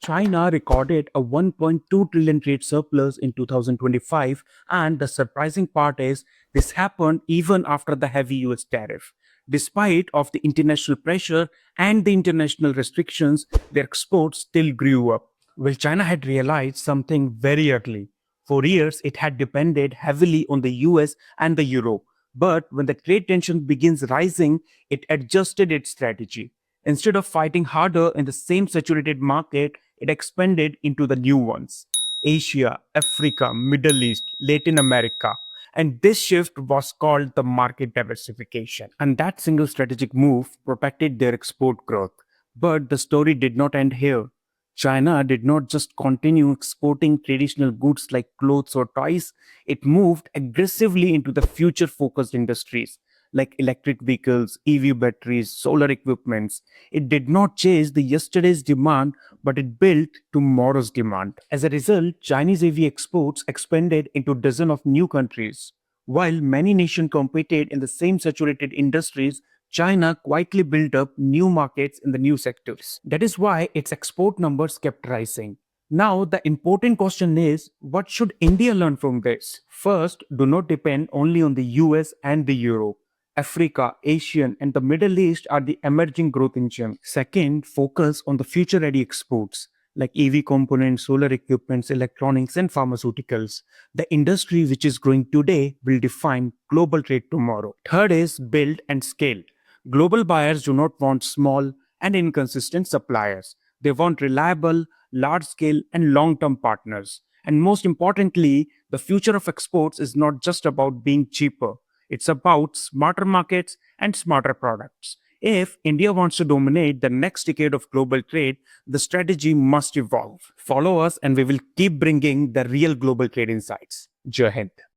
China recorded a 1.2 trillion trade surplus in 2025, and the surprising part is this happened even after the heavy US tariff. Despite of the international pressure and the international restrictions, their exports still grew up. Well, China had realized something very early. For years, it had depended heavily on the US and the euro. But when the trade tension begins rising, it adjusted its strategy. Instead of fighting harder in the same saturated market, it expanded into the new ones: Asia, Africa, Middle East, Latin America. And this shift was called the market diversification. And that single strategic move protected their export growth. But the story did not end here. China did not just continue exporting traditional goods like clothes or toys, it moved aggressively into the future focused industries like electric vehicles, EV batteries, solar equipments. It did not chase the yesterday's demand, but it built tomorrow's demand. As a result, Chinese EV exports expanded into dozens of new countries. While many nations competed in the same saturated industries, China quietly built up new markets in the new sectors. That is why its export numbers kept rising. Now, the important question is, what should India learn from this? First, do not depend only on the US and the Euro. Africa, Asian, and the Middle East are the emerging growth engine. Second, focus on the future ready exports like EV components, solar equipments, electronics, and pharmaceuticals. The industry which is growing today will define global trade tomorrow. Third is build and scale. Global buyers do not want small and inconsistent suppliers. They want reliable, large scale, and long term partners. And most importantly, the future of exports is not just about being cheaper, it's about smarter markets and smarter products. If India wants to dominate the next decade of global trade, the strategy must evolve. Follow us, and we will keep bringing the real global trade insights. Jai Hind.